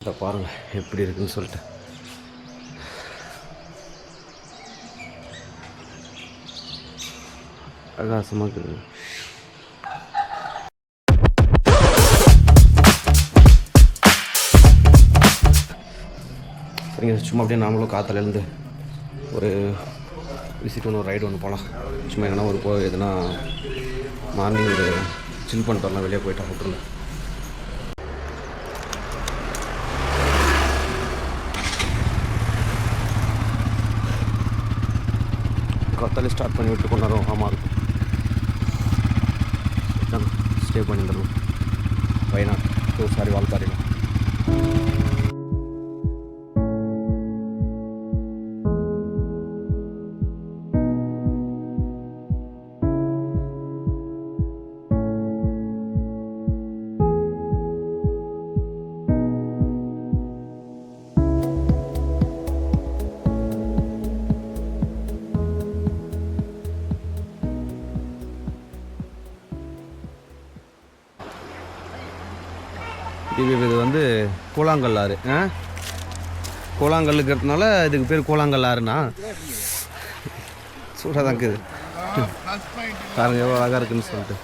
இதை பாருங்கள் எப்படி இருக்குன்னு சொல்லிட்டு. பிரகாசமாக இருக்குது. சரிங்க, சும்மா அப்படியே நாமளும் காற்றுலேருந்து ஒரு விசிட் ஒன்று, ஒரு ரைடு ஒன்று போகலாம். சும்மா எங்கன்னா ஒரு எதுனா மார்னிங் ஒரு சில் பண்ணிட்டு வரலாம். வெளியே போயிட்டா ஹோட்டலில் காத்தாலே ஸ்டார்ட் பண்ணி விட்டு கொண்டு வரோம். ஆமாம், ஸ்டே பண்ணிட்டுருவோம் வயநாடு வால்பாறையில். இது வந்து கூழாங்கல் ஆறு. கூழாங்கல் இருக்கிறதுனால இதுக்கு பேர் கூழாங்கல் ஆறுனா சூடாக தான் இருக்குது. பாருங்க எவ்வளோ அழகாக இருக்குன்னு சொல்லிட்டு.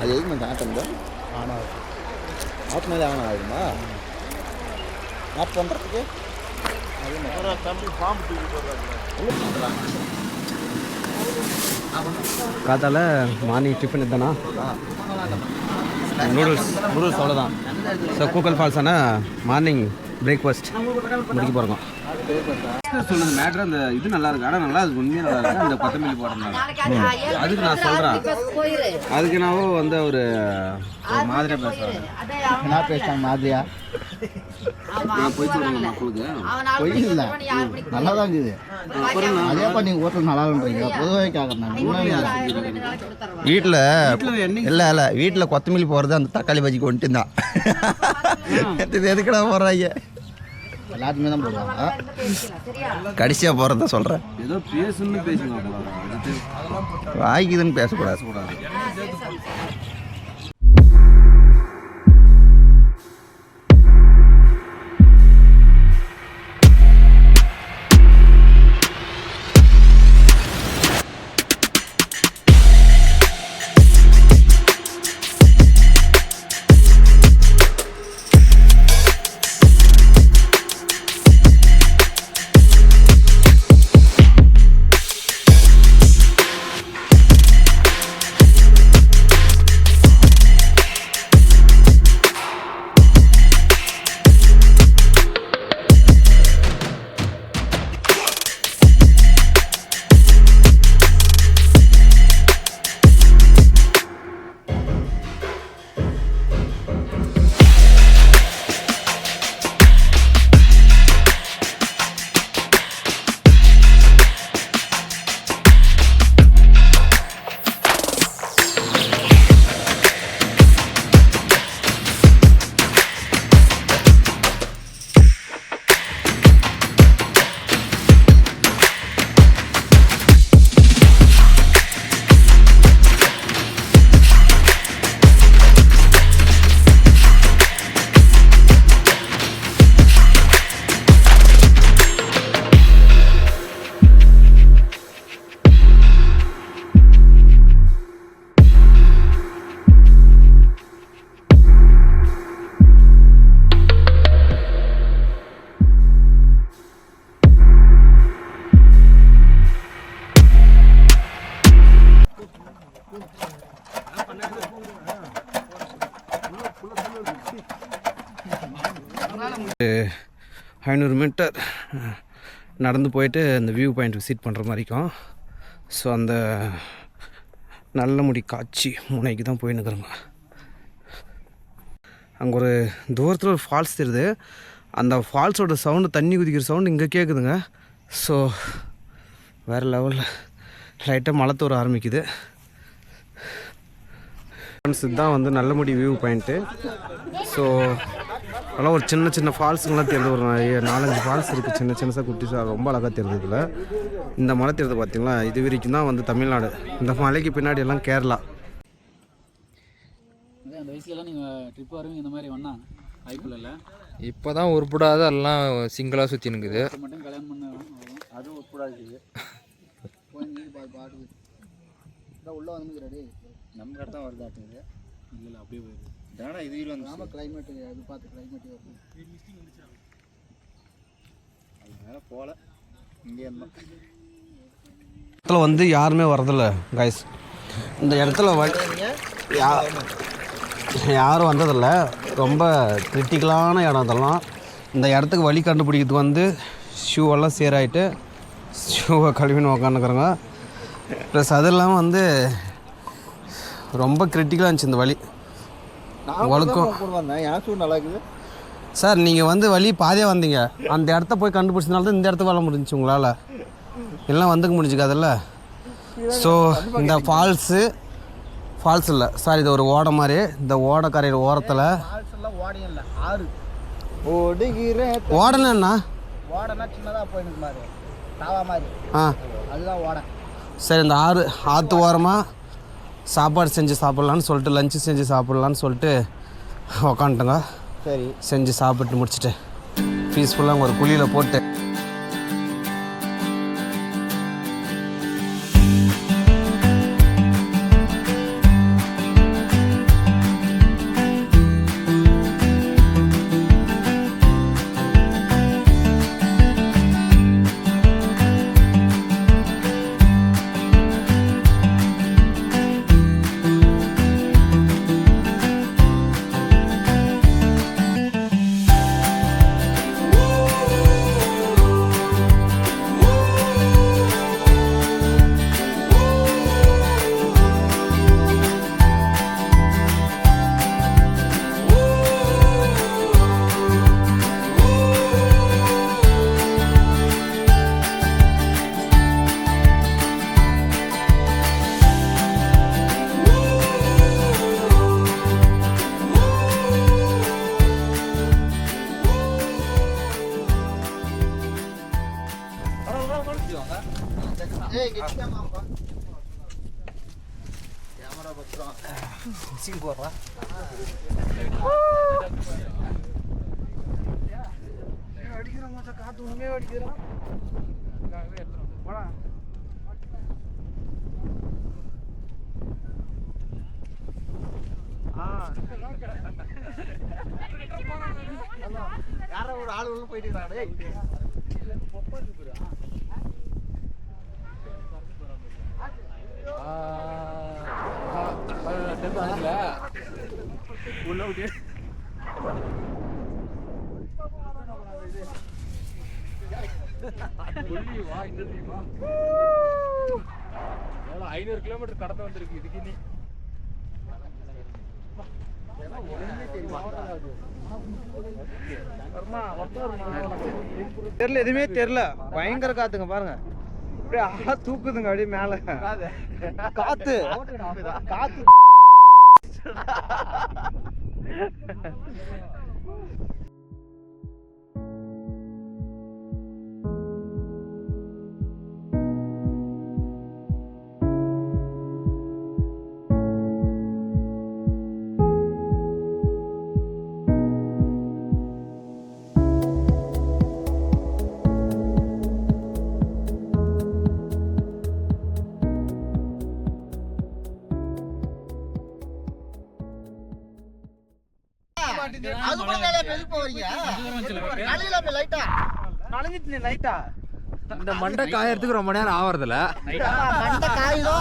அது எதுக்கு ஆட்டம் ஆனால் ஆட்டினாலே ஆனால் ஆகிடுமா ஆஃப் பண்ணுறதுக்கு காத்தால மார்னிங் டிஃபன் இதுதானா? நூடுல்ஸ் அவ்வளோதான். ஸோ கூக்கல் ஃபால்ஸ் ஆனால் மார்னிங் பிரேக்ஃபாஸ்ட் முடிக்க போகிறோம். சொல்லுது மேட்ரு அந்த இது நல்லா இருக்கு. ஆனால் நல்லா இருக்கு, உண்மையாக நல்லா இருக்கு. அந்த கொத்தமல்லி போடுறதுனால அதுக்கு நான் சொல்கிறேன். அதுக்கு நான் வந்து ஒரு மாதிரியாக பேசுகிறேன். என்ன பேசுகிறாங்க மாதிரியா? நான் போய் சொல்லுங்க மக்களுக்கு. பொய் இல்லை, நல்லா தான் இருக்குது. அதேப்பா நீங்கள் ஹோட்டல் நல்லா இருக்குன்றீங்க. பொதுவாக கேட்குறேன். வீட்டில் இல்லை வீட்டில் கொத்தமல்லி போகிறது அந்த தக்காளி பஜ்ஜிக்கு வந்துட்டு தான். இது எதுக்கடா போடுறாங்க? எல்லாத்துமே தான் போடுவாங்க. கடைசியாக போகிறத சொல்கிறேன். ஏதோ பேசுன்னு பேசுங்க, வாய்க்குதுன்னு பேசக்கூடாது. ஐநூறு மீட்டர் நடந்து போயிட்டு அந்த வியூ பாயிண்ட் விசிட் பண்ணுற மாதிரிக்கும். ஸோ அந்த நல்ல முடி காட்சி முனைக்கு தான் போயின்னுக்குறோங்க. அங்கே ஒரு தூரத்தில் ஒரு ஃபால்ஸ் தெரியுது. அந்த ஃபால்ஸோட சவுண்டு, தண்ணி குதிக்கிற சவுண்டு இங்கே கேட்குதுங்க. ஸோ வேறு லெவலில் லைட்டாக மழை தூர ஆரம்பிக்குது. இதுதான் வந்து நல்லமுடி வியூ பாயிண்ட்டு. ஸோ அதெல்லாம் ஒரு சின்ன சின்ன ஃபால்ஸுங்கெல்லாம் தெரியுது. ஒரு 4-5 ஃபால்ஸ் இருக்குது, சின்ன சின்னதாக குட்டிஸாக, ரொம்ப அழகாக தெரியுது. இதில் இந்த மலை தெரியுது பார்த்திங்களா, இது வரைக்கும் தான் வந்து தமிழ்நாடு. இந்த மலைக்கு பின்னாடி எல்லாம் கேரளா. வயசுலலாம் நீங்கள் ட்ரிப் வருவீங்க இந்த மாதிரி ஒன்றா வாய்ப்பு இல்லை. இப்போ தான் உருப்படாத எல்லாம் சிங்கிளாக சுற்றி நிற்குது. மட்டும் கல்யாணம் பண்ண அதுவும் உட்படாது. பாட்டுக்கு இதான் உள்ளே வந்துக்கிறாடி நம்ம கடை தான் வருதாட்டுது. இல்லை அப்படியே போயிடுது. தானே இது வந்து ஆமாம் கிளைமேட்டு அது பார்த்து கிளைமேட்டு வருது. அதனால போகல இங்கே இருந்தோம். இடத்துல வந்து யாருமே வரதில்ல கைஸ். இந்த இடத்துல யாரும் வந்ததில்லை. ரொம்ப கிரிட்டிக்கலான இடம் இதெல்லாம். இந்த இடத்துக்கு வழி கண்டுபிடிக்கிறதுக்கு வந்து ஷூவெல்லாம் சேராயிட்டு ஷூவை கழுவின்னு உக்காந்துக்கிறோங்க. ப்ளஸ் அது இல்லாமல் வந்து ரொம்ப கிரிட்டிக்கலாக இருந்துச்சு இந்த வழி. வழுக்கும் என் ஷூ நல்லா இருக்குது சார். நீங்கள் வந்து வழி பாதியாக வந்தீங்க, அந்த இடத்த போய் கண்டுபிடிச்சதுனால தான் இந்த இடத்துக்கு வர முடிஞ்சிச்சு உங்களால். எல்லாம் வந்துக்க முடிஞ்சுக்காதில்ல. ஸோ இந்த ஃபால்ஸ் இல்லை சார், இது ஒரு ஓடை மாதிரி. இந்த ஓடை கரையில் ஓரத்தில் ஓடனா ஓடனா சின்னதாக போயிருக்கு மாதிரி தாவா மாதிரி. அதுதான் ஓடை. சரி, இந்த ஆற்று ஓரமாக சாப்பாடு செஞ்சு சாப்பிட்லான்னு சொல்லிட்டு லஞ்சு செஞ்சு சாப்பிட்லான்னு சொல்லிட்டு உக்காந்துட்டோங்க. சரி, செஞ்சு சாப்பிட்டு முடிச்சுட்டு பீஸ்ஃபுல்லாக ஒரு குழியில் போட்டு யாரோ ஒரு ஆள் உள்ள போயிட்டு எவ்வளோ 500 கிலோமீட்டர் கடத்த வந்திருக்கு இதுக்கு. நீ தெரியல, எதுவுமே தெரியல. பயங்கர காத்துங்க பாருங்க, அப்படியே தூக்குதுங்க அப்படியே மேல காத்து காத்து. இந்த மண்டை காயறதுக்கு ரொம்ப நேரம் ஆவறதில்ல. மண்டை காயுதோ,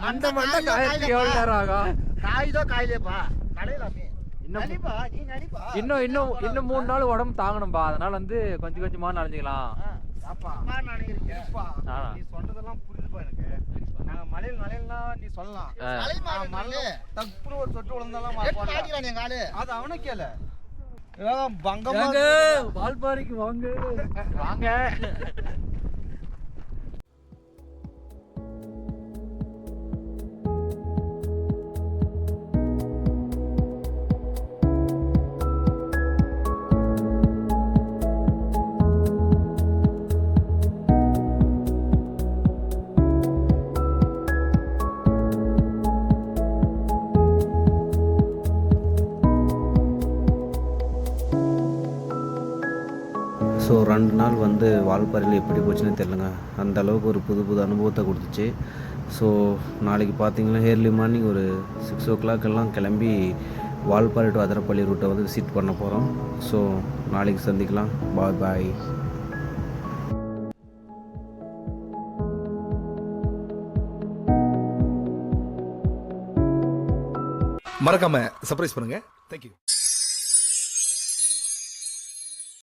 அந்த மண்டை காயறதுக்கு எவ்வளவு நேரம் ஆகும்? காயுதோ காயிலேப்பா கடையிலாமே. இன்னும் 3 நாள் உடம்பு தாங்கணும்பா. அதனால வந்து கொஞ்சம் கொஞ்சமா நனைஞ்சிக்கலாம். நீ சொல்றதெல்லாம் புரியுதுப்பா எனக்கு. நாங்க மலையிலனா நீ சொல்லலாம், தப்புன்னு ஒரு சொட்டு விழுந்தாலும் அது அவனை கேளு. வால்பாறைக்கு வாங்க வாங்க. ஸோ 2 நாள் வந்து வால்பாறையில் எப்படி போச்சுன்னு தெரிலங்க. அந்த அளவுக்கு ஒரு புது புது அனுபவத்தை கொடுத்துச்சு. ஸோ நாளைக்கு பார்த்தீங்கன்னா ஏர்லி மார்னிங் ஒரு 6 o'clock எல்லாம் கிளம்பி வால்பாறை டு அதிரப்பள்ளி ரூட்டை வந்து விசிட் பண்ண போகிறோம். ஸோ நாளைக்கு சந்திக்கலாம். பாய் பாய். மறக்காம சர்ப்ரைஸ் பண்ணுங்க. தேங்க்யூ.